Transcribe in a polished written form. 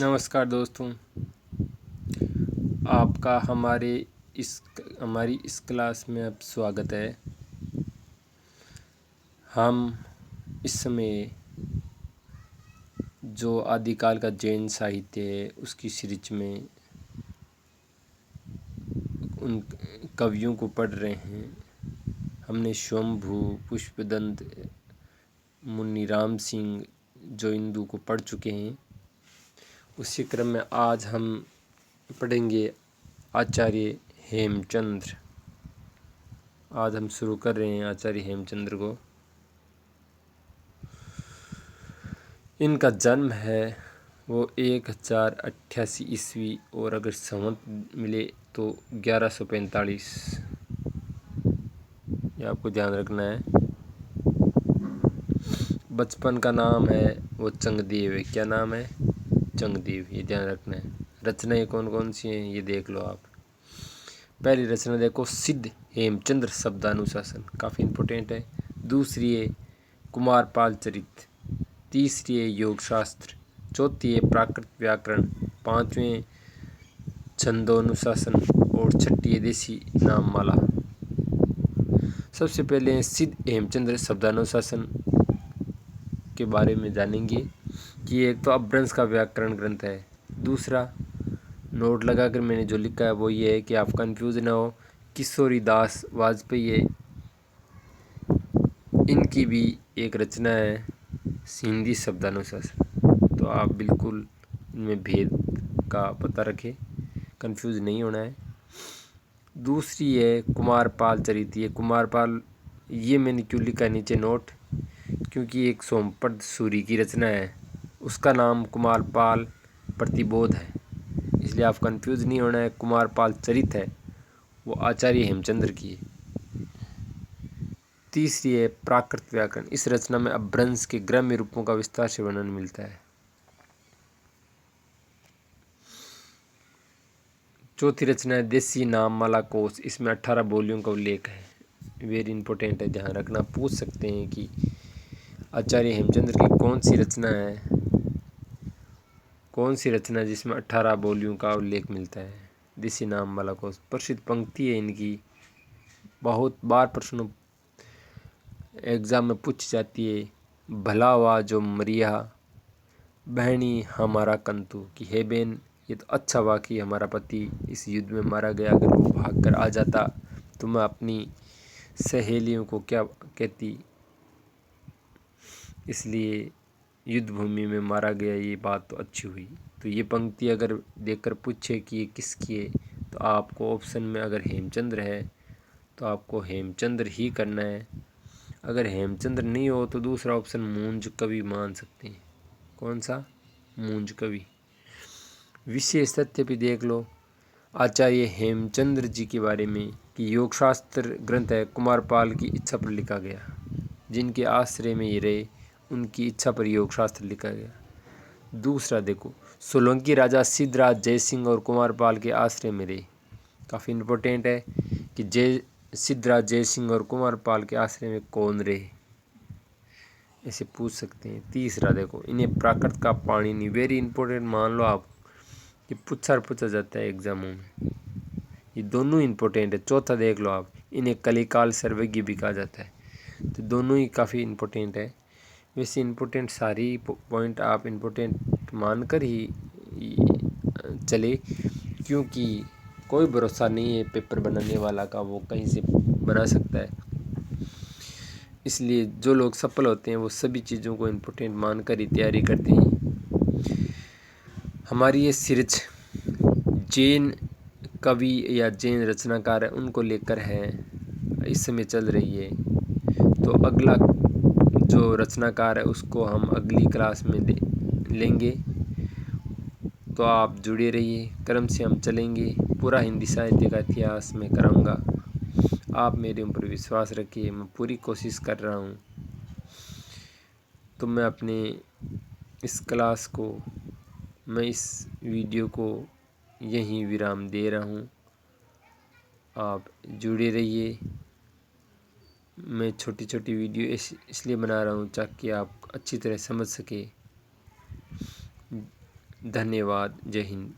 नमस्कार दोस्तों, आपका हमारी इस क्लास में अब स्वागत है। हम इस समय जो आदिकाल का जैन साहित्य है उसकी सीरीज में उन कवियों को पढ़ रहे हैं। हमने स्वयंभू, पुष्पदंत, मुनि राम सिंह, जोइंदू को पढ़ चुके हैं। उसी क्रम में आज हम पढ़ेंगे आचार्य हेमचंद्र। आज हम शुरू कर रहे हैं आचार्य हेमचंद्र को। इनका जन्म है वो 1088 ईस्वी और अगर संवत मिले तो 1145। ये आपको ध्यान रखना है। बचपन का नाम है वो चंगदेव है। क्या नाम है? चंगदेव। ये ध्यान रखना है। रचनाएं कौन कौन सी हैं ये देख लो आप। पहली रचना देखो, सिद्ध हेमचंद्र शब्दानुशासन, काफ़ी इम्पोर्टेंट है। दूसरी है कुमारपाल चरित। तीसरी है योग शास्त्र। चौथी है प्राकृत व्याकरण। पांचवें छंदोनुशासन और छठी है देसी नाम माला। सबसे पहले सिद्ध हेमचंद्र शब्दानुशासन के बारे में जानेंगे कि एक तो अपभ्रंश का व्याकरण ग्रंथ है। दूसरा, नोट लगाकर मैंने जो लिखा है वो ये है कि आप कंफ्यूज ना हो। किशोरी दास वाजपेयी है, इनकी भी एक रचना है हिंदी शब्दानुशासन। तो आप बिल्कुल इनमें भेद का पता रखें, कंफ्यूज नहीं होना है। दूसरी है कुमारपाल चरित। ये कुमारपाल, ये मैंने क्यों लिखा है नीचे नोट, क्योंकि एक सोमपद सूरी की रचना है, उसका नाम कुमारपाल प्रतिबोध है, इसलिए आप कंफ्यूज नहीं होना है। कुमारपाल चरित है वो आचार्य हेमचंद्र की है। तीसरी है प्राकृत व्याकरण। इस रचना में अपभ्रंश के ग्राम्य रूपों का विस्तार से वर्णन मिलता है। चौथी रचना है देसी नाम माला कोश। इसमें 18 बोलियों का उल्लेख है। वेरी इंपॉर्टेंट है, ध्यान रखना। पूछ सकते हैं कि आचार्य हेमचंद्र की कौन सी रचना जिसमें 18 बोलियों का उल्लेख मिलता है। देसी नाम माला कोश प्रसिद्ध पंक्ति है इनकी, बहुत बार प्रश्नों एग्जाम में पूछी जाती है। भला हुआ जो मरिया बहनी हमारा कंतु, कि हे बेन, ये तो अच्छा हुआ कि हमारा पति इस युद्ध में मारा गया। अगर वो भाग कर आ जाता तो मैं अपनी सहेलियों को क्या कहती। इसलिए युद्ध भूमि में मारा गया, ये बात तो अच्छी हुई। तो ये पंक्ति अगर देखकर पूछे कि ये किसकी है तो आपको ऑप्शन में अगर हेमचंद्र है तो आपको हेमचंद्र ही करना है। अगर हेमचंद्र नहीं हो तो दूसरा ऑप्शन मूंज कवि मान सकते हैं। कौन सा? मूंज कवि। विशेष तथ्य भी देख लो आचार्य हेमचंद्र जी के बारे में कि योगशास्त्र ग्रंथ है कुमारपाल की इच्छा पर लिखा गया। जिनके आश्रय में ये रहे उनकी इच्छा पर योगशास्त्र लिखा गया। दूसरा देखो, सोलंकी राजा सिद्धराज जयसिंह और कुमारपाल के आश्रय में रहे। काफ़ी इम्पोर्टेंट है कि सिद्धराज जयसिंह और कुमारपाल के आश्रय में कौन रहे, ऐसे पूछ सकते हैं। तीसरा देखो, इन्हें प्राकृत का पाणिनि, वेरी इंपॉर्टेंट मान लो आप कि पूछा जाता है एग्जामों में। ये दोनों इंपॉर्टेंट है। चौथा देख लो आप, इन्हें कलिकाल सर्वज्ञ भी कहा जाता है। तो दोनों ही काफ़ी इम्पोर्टेंट है। वैसे इम्पोर्टेंट सारी पॉइंट आप इम्पोर्टेंट मानकर ही चले, क्योंकि कोई भरोसा नहीं है पेपर बनाने वाला का, वो कहीं से बना सकता है। इसलिए जो लोग सफल होते हैं वो सभी चीज़ों को इम्पोर्टेंट मानकर ही तैयारी करते हैं। हमारी ये सीरीज जैन कवि या जैन रचनाकार है उनको लेकर है, इस समय चल रही है। तो अगला जो रचनाकार है उसको हम अगली क्लास में लेंगे। तो आप जुड़े रहिए, क्रम से हम चलेंगे। पूरा हिंदी साहित्य का इतिहास मैं कराऊंगा। आप मेरे ऊपर विश्वास रखिए, मैं पूरी कोशिश कर रहा हूँ। तो मैं अपने इस क्लास को, मैं इस वीडियो को यहीं विराम दे रहा हूँ। आप जुड़े रहिए। मैं छोटी छोटी वीडियो इसलिए बना रहा हूँ ताकि आप अच्छी तरह समझ सके। धन्यवाद। जय हिंद।